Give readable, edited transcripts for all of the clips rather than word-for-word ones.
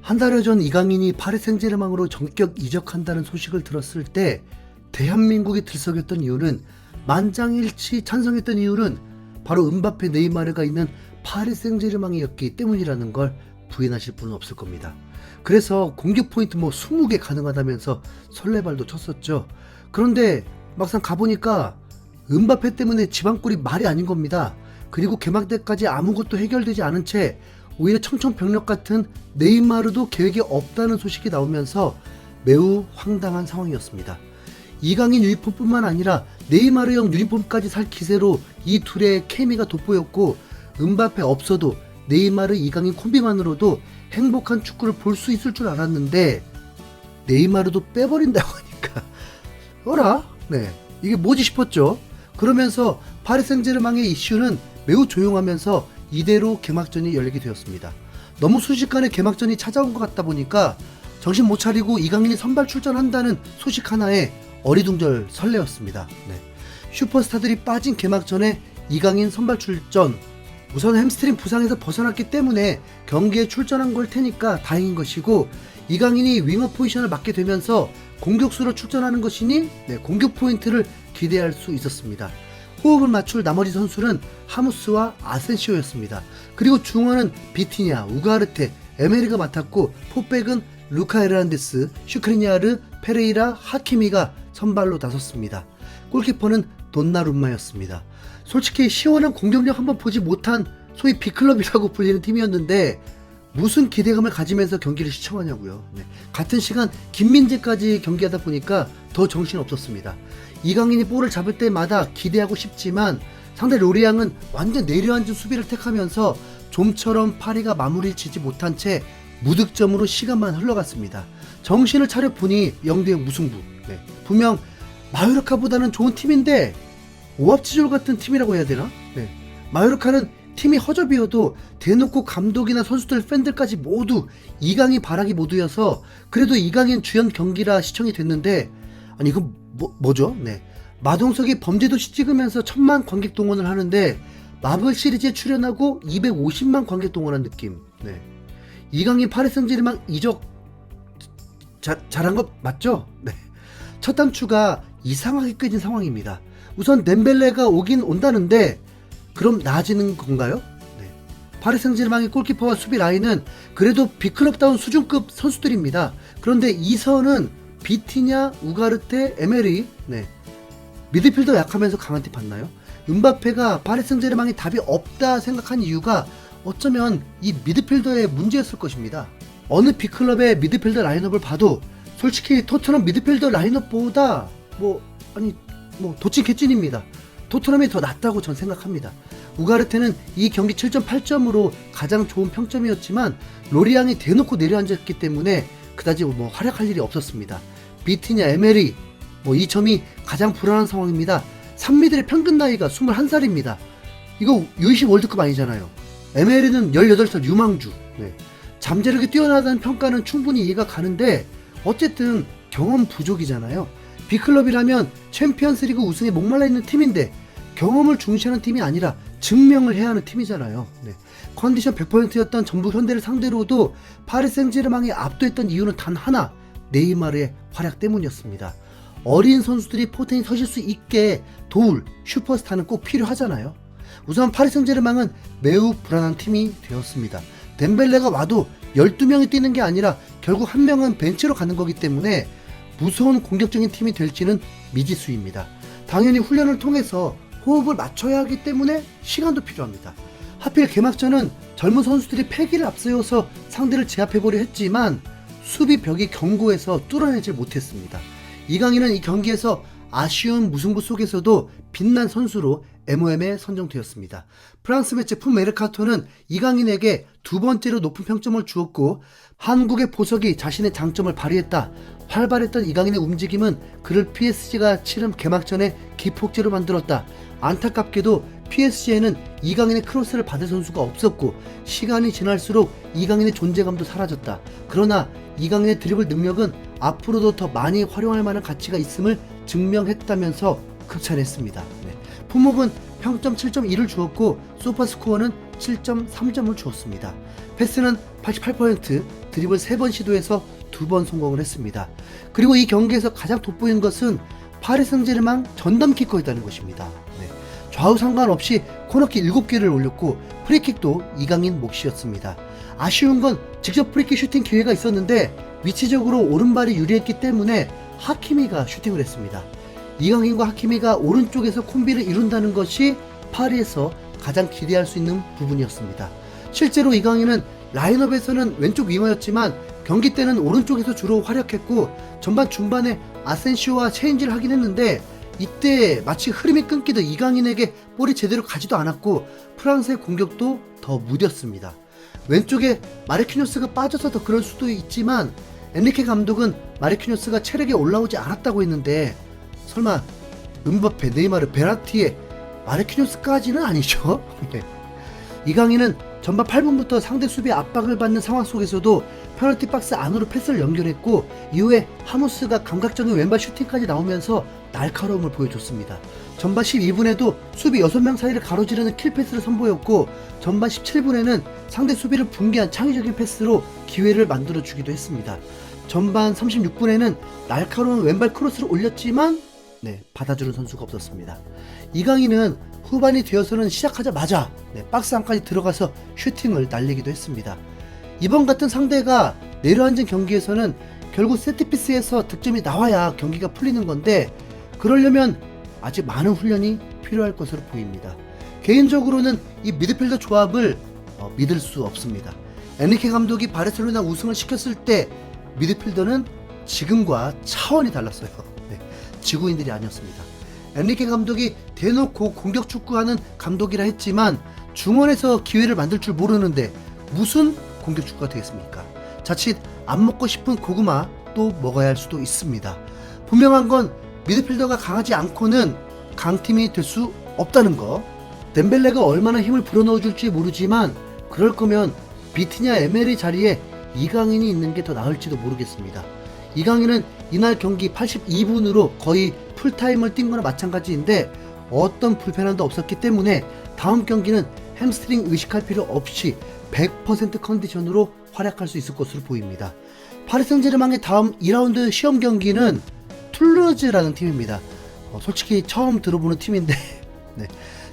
한 달여 전 이강인이 파리 생제르맹으로 전격 이적한다는 소식을 들었을 때 대한민국이 들썩였던 이유는, 만장일치 찬성했던 이유는 바로 음바페, 네이마르가 있는 파리 생제르맹이었기 때문이라는 걸 부인하실 분은 없을 겁니다. 그래서 공격 포인트 20개 가능하다면서 설레발도 쳤었죠. 그런데 막상 가보니까 음바페 때문에 지방골이 말이 아닌 겁니다. 그리고 개막 때까지 아무것도 해결되지 않은 채 오히려 청천벽력 같은 네이마르도 계획이 없다는 소식이 나오면서 매우 황당한 상황이었습니다. 이강인 유니폼뿐만 아니라 네이마르형 유니폼까지 살 기세로 이 둘의 케미가 돋보였고, 음바페 없어도 네이마르, 이강인 콤비만으로도 행복한 축구를 볼 수 있을 줄 알았는데 네이마르도 빼버린다고 하니까 어라? 네, 이게 뭐지 싶었죠. 그러면서 파리 생제르맹의 이슈는 매우 조용하면서 이대로 개막전이 열리게 되었습니다. 너무 순식간에 개막전이 찾아온 것 같다 보니까 정신 못 차리고 이강인이 선발 출전한다는 소식 하나에 어리둥절 설레었습니다. 네. 슈퍼스타들이 빠진 개막전에 이강인 선발 출전, 우선 햄스트링 부상에서 벗어났기 때문에 경기에 출전한 걸 테니까 다행인 것이고, 이강인이 윙어 포지션을 맡게 되면서 공격수로 출전하는 것이니 공격 포인트를 기대할 수 있었습니다. 호흡을 맞출 나머지 선수는 하무스와 아센시오였습니다. 그리고 중원은 비티냐, 우가르테, 에메리가 맡았고, 포백은 루카 에르난데스, 슈크리니아르, 페레이라, 하키미가 선발로 나섰습니다. 골키퍼는 돈나룸마였습니다. 솔직히 시원한 공격력 한번 보지 못한 소위 B클럽이라고 불리는 팀이었는데 무슨 기대감을 가지면서 경기를 시청하냐고요. 같은 시간 김민재까지 경기하다 보니까 더 정신없었습니다. 이강인이 볼을 잡을 때마다 기대하고 싶지만 상대 로리앙은 완전 내려앉은 수비를 택하면서 좀처럼 파리가 마무리를 지지 못한 채 무득점으로 시간만 흘러갔습니다. 정신을 차려 보니 0대0 무승부. 분명 마요르카보다는 좋은 팀인데 오합지졸 같은 팀이라고 해야 되나? 마요르카는 팀이 허접이어도 대놓고 감독이나 선수들, 팬들까지 모두 이강인 바라기 모두여서 그래도 이강인 주연 경기라 시청이 됐는데, 아니 이건 뭐죠? 마동석이 범죄도시 찍으면서 1000만 관객 동원을 하는데 마블 시리즈에 출연하고 250만 관객 동원한 느낌. 이강인 파리 생제르맹 이적 잘한 거 맞죠? 첫 단추가 이상하게 깨진 상황입니다. 우선 덴벨레가 오긴 온다는데 그럼 나아지는 건가요? 파리 생제르맹의 골키퍼와 수비 라인은 그래도 B클럽다운 수준급 선수들입니다. 그런데 이선은 비티냐, 우가르테, 에메리, 미드필더 약하면서 강한 팀 봤나요? 음바페가 파리 생제르맹이 답이 없다 생각한 이유가 어쩌면 이 미드필더의 문제였을 것입니다. 어느 B클럽의 미드필더 라인업을 봐도 솔직히 토트넘 미드필더 라인업보다 도찐 개찐입니다. 토트넘이 더 낫다고 전 생각합니다. 우가르테는 이 경기 7.8점으로 가장 좋은 평점이었지만 로리앙이 대놓고 내려앉았기 때문에 그다지 활약할 일이 없었습니다. 비티냐, 에메리 이 점이 가장 불안한 상황입니다. 3미들의 평균 나이가 21살입니다. 이거 U20 월드컵 아니잖아요. 에메리는 18살 유망주. 잠재력이 뛰어나다는 평가는 충분히 이해가 가는데 어쨌든 경험 부족이잖아요. B클럽이라면 챔피언스리그 우승에 목말라 있는 팀인데 경험을 중시하는 팀이 아니라 증명을 해야 하는 팀이잖아요. 컨디션 100%였던 전북 현대를 상대로도 파리 생제르맹이 압도했던 이유는 단 하나, 네이마르의 활약 때문이었습니다. 어린 선수들이 포텐이 서실 수 있게 도울 슈퍼스타는 꼭 필요하잖아요. 우선 파리 생제르맹은 매우 불안한 팀이 되었습니다. 덴벨레가 와도 12명이 뛰는 게 아니라 결국 한 명은 벤치로 가는 거기 때문에 무서운 공격적인 팀이 될지는 미지수입니다. 당연히 훈련을 통해서 호흡을 맞춰야 하기 때문에 시간도 필요합니다. 하필 개막전은 젊은 선수들이 패기를 앞세워서 상대를 제압해보려 했지만 수비벽이 견고해서 뚫어내질 못했습니다. 이강인은 이 경기에서 아쉬운 무승부 속에서도 빛난 선수로 MOM에 선정되었습니다. 프랑스 매체 풋메르카토는 이강인에게 두 번째로 높은 평점을 주었고, 한국의 보석이 자신의 장점을 발휘했다. 활발했던 이강인의 움직임은 그를 PSG가 치른 개막전에 기폭제로 만들었다. 안타깝게도 PSG에는 이강인의 크로스를 받을 선수가 없었고 시간이 지날수록 이강인의 존재감도 사라졌다. 그러나 이강인의 드리블 능력은 앞으로도 더 많이 활용할 만한 가치가 있음을 증명했다면서 극찬했습니다. 품목은 평점 7.1을 주었고 소파스코어는 7.3점을 주었습니다. 패스는 88%, 드리블 3번 시도해서 2번 성공을 했습니다. 그리고 이 경기에서 가장 돋보인 것은 파리 생제르맹 전담 키커였다는 것입니다. 네. 좌우 상관없이 코너킥 7개를 올렸고 프리킥도 이강인 몫이었습니다. 아쉬운 건 직접 프리킥 슈팅 기회가 있었는데 위치적으로 오른발이 유리했기 때문에 하키미가 슈팅을 했습니다. 이강인과 하키미가 오른쪽에서 콤비를 이룬다는 것이 파리에서 가장 기대할 수 있는 부분이었습니다. 실제로 이강인은 라인업에서는 왼쪽 윙어였지만 경기 때는 오른쪽에서 주로 활약했고 전반 중반에 아센시오와 체인지를 하긴 했는데 이때 마치 흐름이 끊기듯 이강인에게 볼이 제대로 가지도 않았고 프랑스의 공격도 더 무뎠습니다. 왼쪽에 마르키뉴스가 빠져서 더 그럴 수도 있지만 엔리케 감독은 마르키뉴스가 체력이 올라오지 않았다고 했는데 설마 음바페, 네이마르, 베라티에 마르키뉴스까지는 아니죠. 이강인은 전반 8분부터 상대 수비 압박을 받는 상황 속에서도 페널티 박스 안으로 패스를 연결했고 이후에 하무스가 감각적인 왼발 슈팅까지 나오면서 날카로움을 보여줬습니다. 전반 12분에도 수비 6명 사이를 가로지르는 킬패스를 선보였고 전반 17분에는 상대 수비를 붕괴한 창의적인 패스로 기회를 만들어주기도 했습니다. 전반 36분에는 날카로운 왼발 크로스를 올렸지만 받아주는 선수가 없었습니다. 이강인은 후반이 되어서는 시작하자마자 박스 안까지 들어가서 슈팅을 날리기도 했습니다. 이번 같은 상대가 내려앉은 경기에서는 결국 세트피스에서 득점이 나와야 경기가 풀리는 건데 그러려면 아직 많은 훈련이 필요할 것으로 보입니다. 개인적으로는 이 미드필더 조합을 믿을 수 없습니다. 엔리케 감독이 바르셀로나 우승을 시켰을 때 미드필더는 지금과 차원이 달랐어요. 지구인들이 아니었습니다. 엔리케 감독이 대놓고 공격 축구하는 감독이라 했지만 중원에서 기회를 만들 줄 모르는데 무슨 공격 축구가 되겠습니까? 자칫 안 먹고 싶은 고구마 또 먹어야 할 수도 있습니다. 분명한 건 미드필더가 강하지 않고는 강팀이 될 수 없다는 거. 덴벨레가 얼마나 힘을 불어넣어 줄지 모르지만 그럴 거면 비티냐 에메리 자리에 이강인이 있는 게 더 나을지도 모르겠습니다. 이강인은 이날 경기 82분으로 거의 풀타임을 뛴 거나 마찬가지인데 어떤 불편함도 없었기 때문에 다음 경기는 햄스트링 의식할 필요 없이 100% 컨디션으로 활약할 수 있을 것으로 보입니다. 파리 생제르맹의 다음 2라운드 시험 경기는 툴루즈라는 팀입니다. 솔직히 처음 들어보는 팀인데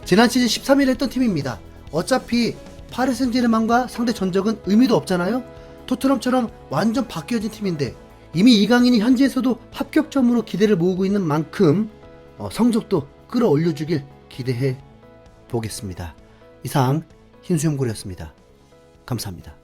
지난 시즌 13위를 했던 팀입니다. 어차피 파리 생제르맹과 상대 전적은 의미도 없잖아요. 토트넘처럼 완전 바뀌어진 팀인데 이미 이강인이 현지에서도 합격점으로 기대를 모으고 있는 만큼 성적도 끌어올려주길 기대해 보겠습니다. 이상 흰수염고래였습니다. 감사합니다.